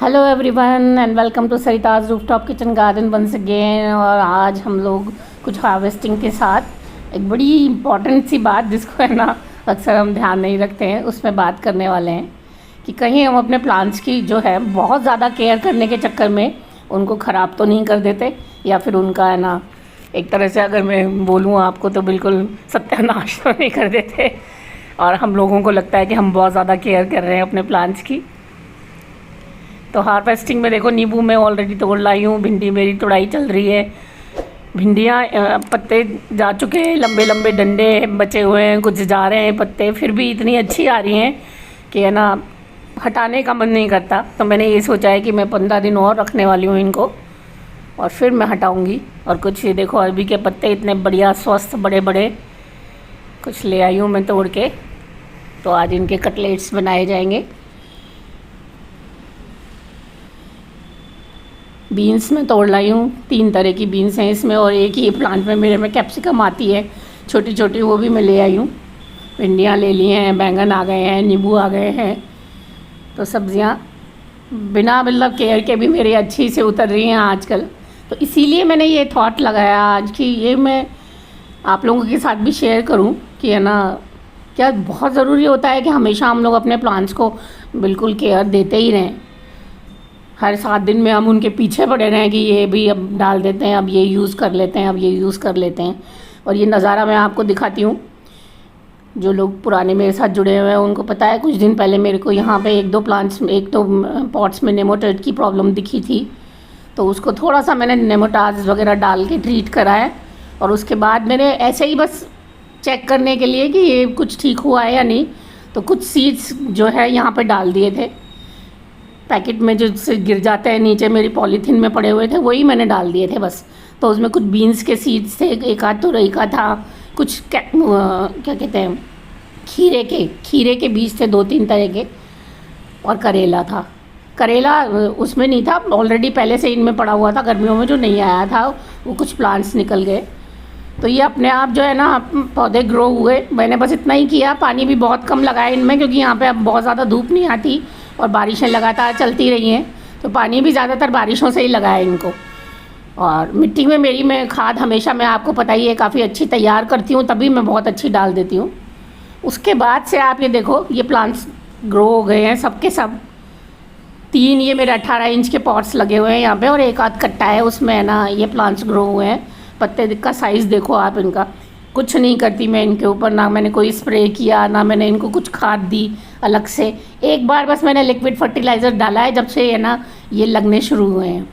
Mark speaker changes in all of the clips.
Speaker 1: Hello everyone and welcome to Sarita's rooftop kitchen garden once again. और आज हम लोग कुछ हार्वेस्टिंग के साथ एक बड़ी इम्पॉर्टेंट सी बात जिसको है ना अक्सर हम ध्यान नहीं रखते हैं उसमें बात करने वाले हैं कि कहीं हम अपने प्लांट्स की जो है बहुत ज़्यादा केयर करने के चक्कर में उनको ख़राब तो नहीं कर देते, या फिर उनका है ना एक तरह से अगर मैं बोलूँ आपको तो बिल्कुल सत्यानाश तो नहीं कर देते। और हम लोगों को लगता है कि हम बहुत ज़्यादा केयर कर रहे हैं अपने प्लांट्स की। तो हार्वेस्टिंग में देखो, नींबू मैं ऑलरेडी तोड़ लाई हूँ, भिंडी मेरी तोड़ाई चल रही है। भिंडियाँ पत्ते जा चुके हैं, लंबे लंबे डंडे बचे हुए हैं, कुछ जा रहे हैं पत्ते, फिर भी इतनी अच्छी आ रही हैं कि है ना हटाने का मन नहीं करता। तो मैंने ये सोचा है कि मैं 15 दिन और रखने वाली हूँ इनको और फिर मैं हटाऊँगी। और कुछ ये देखो अरबी के पत्ते इतने बढ़िया स्वस्थ बड़े बड़े कुछ ले आई हूँ मैं तोड़ के। तो आज इनके कटलेट्स बनाए जाएंगे। बीन्स में तोड़ लाई हूँ, 3 तरह की बीन्स हैं इसमें, और एक ही प्लांट में मेरे में कैप्सिकम आती है छोटी छोटी, वो भी मैं ले आई हूँ। भिंडियाँ ले ली हैं, बैंगन आ गए हैं, नींबू आ गए हैं। तो सब्ज़ियाँ बिना मतलब केयर के भी मेरी अच्छी से उतर रही हैं आजकल। तो इसीलिए मैंने ये थॉट लगाया आज कि ये मैं आप लोगों के साथ भी शेयर करूं कि है ना क्या बहुत ज़रूरी होता है कि हमेशा हम लोग अपने प्लांट्स को बिल्कुल केयर देते ही रहें। हर 7 दिन में हम उनके पीछे पड़े रहें कि ये भी अब डाल देते हैं, अब ये यूज़ कर लेते हैं, अब ये यूज़ कर लेते हैं। और ये नज़ारा मैं आपको दिखाती हूँ। जो लोग पुराने मेरे साथ जुड़े हुए हैं उनको पता है, कुछ दिन पहले मेरे को यहाँ पे 1-2 प्लांट्स, 1-2 पॉट्स में नेमाटोड की प्रॉब्लम दिखी थी। तो उसको थोड़ा सा मैंने नेमाटाइड्स वगैरह डाल के ट्रीट करा है। और उसके बाद मैंने ऐसे ही बस चेक करने के लिए कि ये कुछ ठीक हुआ है या नहीं, तो कुछ सीड्स जो है यहाँ पे डाल दिए थे पैकेट में, जो से गिर जाते हैं नीचे, मेरी पॉलीथीन में पड़े हुए थे, वही मैंने डाल दिए थे बस। तो उसमें कुछ बीन्स के सीड्स थे, एक आध तुरई का था, कुछ क्या कहते हैं खीरे के बीज थे 2-3 तरह के, और करेला था। करेला उसमें नहीं था, ऑलरेडी पहले से इनमें पड़ा हुआ था, गर्मियों में जो नहीं आया था वो कुछ प्लांट्स निकल गए। तो ये अपने आप जो है ना पौधे ग्रो हुए। मैंने बस इतना ही किया, पानी भी बहुत कम लगाया इनमें क्योंकि यहाँ पे अब बहुत ज़्यादा धूप नहीं आती और बारिशें लगातार चलती रही हैं। तो पानी भी ज़्यादातर बारिशों से ही लगाया इनको। और मिट्टी में मैं खाद हमेशा, मैं आपको पता ही है, काफ़ी अच्छी तैयार करती हूँ, तभी मैं बहुत अच्छी डाल देती हूँ। उसके बाद से आप ये देखो, ये प्लांट्स ग्रो हो गए हैं सबके सब। 3 ये मेरे 18 इंच के पॉट्स लगे हुए हैं यहाँ पे, और एक आध कट्टा है उसमें है ना ये प्लांट्स ग्रो हुए हैं। पत्ते का साइज़ देखो आप इनका। कुछ नहीं करती मैं इनके ऊपर, ना मैंने कोई स्प्रे किया, ना मैंने इनको कुछ खाद दी अलग से। एक बार बस मैंने लिक्विड फर्टिलाइज़र डाला है जब से है ना ये लगने शुरू हुए हैं।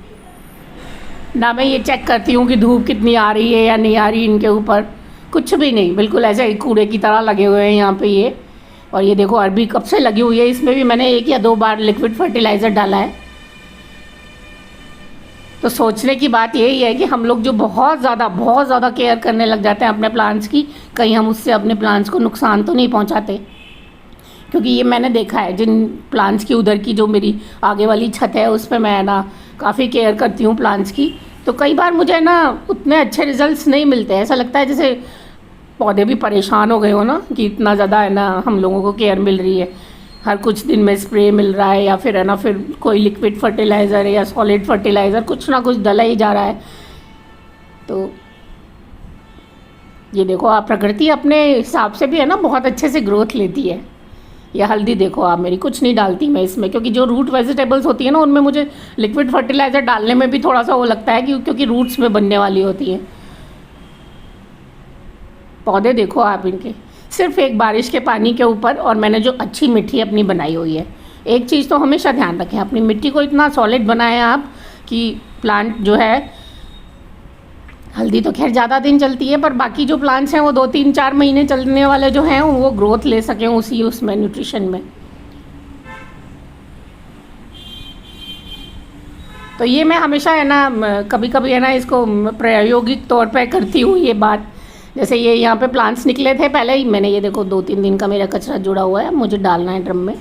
Speaker 1: ना मैं ये चेक करती हूँ कि धूप कितनी आ रही है या नहीं आ रही इनके ऊपर, कुछ भी नहीं, बिल्कुल ऐसे ही कूड़े की तरह लगे हुए हैं यहाँ पे ये। और ये देखो अरबी कब से लगी हुई है, इसमें भी मैंने 1 या 2 बार लिक्विड फर्टिलाइज़र डाला है। तो सोचने की बात यही है कि हम लोग जो बहुत ज़्यादा केयर करने लग जाते हैं अपने प्लांट्स की, कहीं हम उससे अपने प्लांट्स को नुकसान तो नहीं पहुंचाते। क्योंकि ये मैंने देखा है, जिन प्लांट्स की उधर की जो मेरी आगे वाली छत है उस पर मैं ना काफ़ी केयर करती हूँ प्लांट्स की, तो कई बार मुझे ना उतने अच्छे रिजल्ट्स नहीं मिलते। ऐसा लगता है जैसे पौधे भी परेशान हो गए हो ना कि इतना ज़्यादा है ना हम लोगों को केयर मिल रही है, हर कुछ दिन में स्प्रे मिल रहा है, या फिर है ना फिर कोई लिक्विड फर्टिलाइज़र या सॉलिड फर्टिलाइज़र कुछ ना कुछ डला ही जा रहा है। तो ये देखो आप, प्रकृति अपने हिसाब से भी है ना बहुत अच्छे से ग्रोथ लेती है। या हल्दी देखो आप, मेरी कुछ नहीं डालती मैं इसमें, क्योंकि जो रूट वेजिटेबल्स होती है ना उनमें मुझे लिक्विड फर्टिलाइज़र डालने में भी थोड़ा सा वो लगता है कि क्योंकि रूट्स में बनने वाली होती है। पौधे देखो आप इनके, सिर्फ एक बारिश के पानी के ऊपर, और मैंने जो अच्छी मिट्टी अपनी बनाई हुई है। एक चीज़ तो हमेशा ध्यान रखें, अपनी मिट्टी को इतना सॉलिड बनाएं आप कि प्लांट जो है, हल्दी तो खैर ज़्यादा दिन चलती है, पर बाकी जो प्लांट्स हैं वो 2-3-4 महीने चलने वाले जो हैं वो ग्रोथ ले सकें उसमें न्यूट्रिशन में। तो ये मैं हमेशा है ना कभी कभी है ना इसको प्रायोगिक तौर पर करती हूँ ये बात। जैसे ये यहाँ पे प्लांट्स निकले थे पहले ही, मैंने ये देखो 2-3 दिन का मेरा कचरा जुड़ा हुआ है, मुझे डालना है ड्रम में।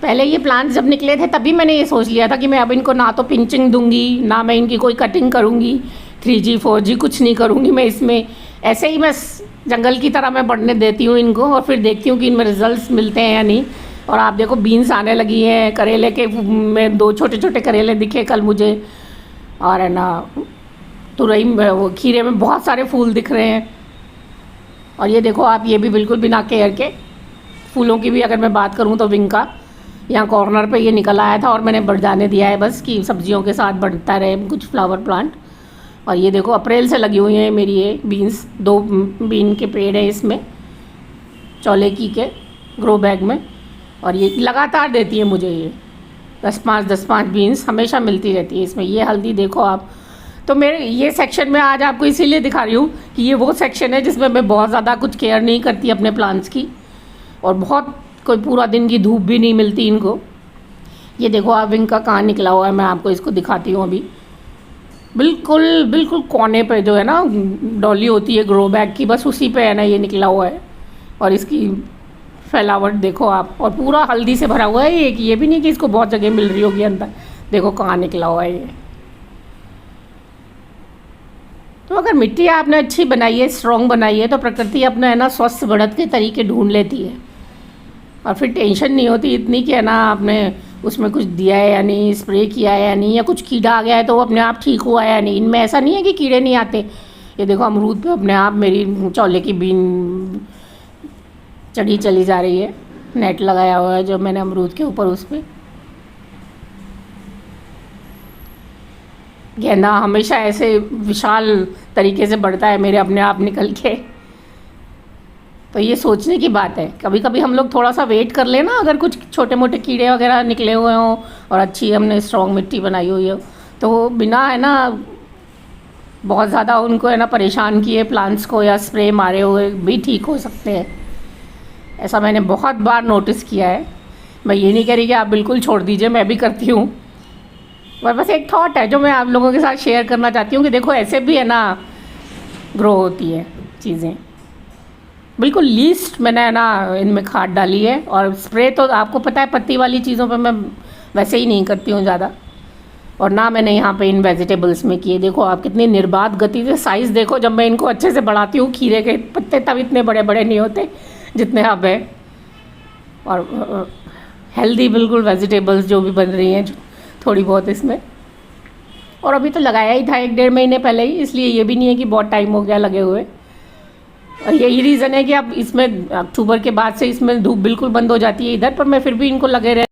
Speaker 1: पहले ये प्लांट्स जब निकले थे तभी मैंने ये सोच लिया था कि मैं अब इनको ना तो पिंचिंग दूंगी, ना मैं इनकी कोई कटिंग करूँगी, 3G 4G कुछ नहीं करूँगी मैं इसमें। ऐसे ही बस जंगल की तरह मैं बढ़ने देती हूँ इनको, और फिर देखती हूँ कि इनमें रिजल्ट्स मिलते हैं या नहीं। और आप देखो बीन्स आने लगी हैं, करेले के में 2 छोटे छोटे करेले दिखे कल मुझे, और है ना तुरई में वो खीरे में बहुत सारे फूल दिख रहे हैं। और ये देखो आप, ये भी बिल्कुल बिना केयर के फूलों की भी अगर मैं बात करूँ तो विंग का यहाँ कॉर्नर पे ये निकल आया था और मैंने बढ़ जाने दिया है बस कि सब्जियों के साथ बढ़ता रहे कुछ फ्लावर प्लांट। और ये देखो अप्रैल से लगी हुई हैं मेरी ये बीन्स, 2 बीन के पेड़ हैं इसमें चौलेकी के ग्रो बैग में, और ये लगातार देती है मुझे ये 10-5 बीन्स हमेशा मिलती रहती है इसमें। ये हल्दी देखो आप, तो मेरे ये सेक्शन में आज आपको इसीलिए दिखा रही हूँ कि ये वो सेक्शन है जिसमें मैं बहुत ज़्यादा कुछ केयर नहीं करती अपने प्लांट्स की, और बहुत कोई पूरा दिन की धूप भी नहीं मिलती इनको। ये देखो आप विंग का कहाँ निकला हुआ है, मैं आपको इसको दिखाती हूँ अभी। बिल्कुल बिल्कुल कोने पे जो है ना डॉली होती है ग्रो बैग की, बस उसी पे है ना ये निकला हुआ है। और इसकी फैलावट देखो आप, और पूरा हल्दी से भरा हुआ है ये भी नहीं कि इसको बहुत जगह मिल रही होगी अंदर, देखो कहाँ निकला हुआ है ये। तो अगर मिट्टी आपने अच्छी बनाई है, स्ट्रॉन्ग बनाई है, तो प्रकृति अपना है ना स्वस्थ बढ़त के तरीके ढूंढ लेती है, और फिर टेंशन नहीं होती इतनी कि है ना आपने उसमें कुछ दिया है या नहीं, स्प्रे किया है या नहीं, या कुछ कीड़ा आ गया है तो वो अपने आप ठीक हुआ है या नहीं। इनमें ऐसा नहीं है कि कीड़े नहीं आते। ये देखो अमरूद पे अपने आप मेरी चौले की बीन चढ़ी चली जा रही है, नेट लगाया हुआ है जो मैंने अमरूद के ऊपर, उस पर। गेंदा हमेशा ऐसे विशाल तरीके से बढ़ता है मेरे अपने आप निकल के। तो ये सोचने की बात है, कभी कभी हम लोग थोड़ा सा वेट कर लेना, अगर कुछ छोटे मोटे कीड़े वगैरह निकले हुए हों और अच्छी हमने स्ट्रॉन्ग मिट्टी बनाई हुई हो, तो बिना है ना बहुत ज़्यादा उनको है ना परेशान किए प्लांट्स को या स्प्रे मारे हुए भी ठीक हो सकते हैं। ऐसा मैंने बहुत बार नोटिस किया है। मैं ये नहीं कह रही कि आप बिल्कुल छोड़ दीजिए, मैं भी करती हूँ, पर बस एक थॉट है जो मैं आप लोगों के साथ शेयर करना चाहती हूँ कि देखो ऐसे भी है ना ग्रो होती है चीज़ें। बिल्कुल लीस्ट मैंने है ना इनमें खाद डाली है, और स्प्रे तो आपको पता है पत्ती वाली चीज़ों पे मैं वैसे ही नहीं करती हूँ ज़्यादा, और ना मैंने यहाँ पे इन वेजिटेबल्स में किए। देखो आप कितनी निर्बाध गति से, साइज़ देखो जब मैं इनको अच्छे से बढ़ाती हूँ, खीरे के पत्ते तब इतने बड़े बड़े नहीं होते जितने अब है, और हेल्दी बिल्कुल वेजिटेबल्स जो भी बन रही हैं थोड़ी बहुत इसमें। और अभी तो लगाया ही था 1-1.5 महीने पहले ही, इसलिए ये भी नहीं है कि बहुत टाइम हो गया लगे हुए। और यही रीज़न है कि अब इसमें अक्टूबर के बाद से इसमें धूप बिल्कुल बंद हो जाती है इधर, पर मैं फिर भी इनको लगे रहे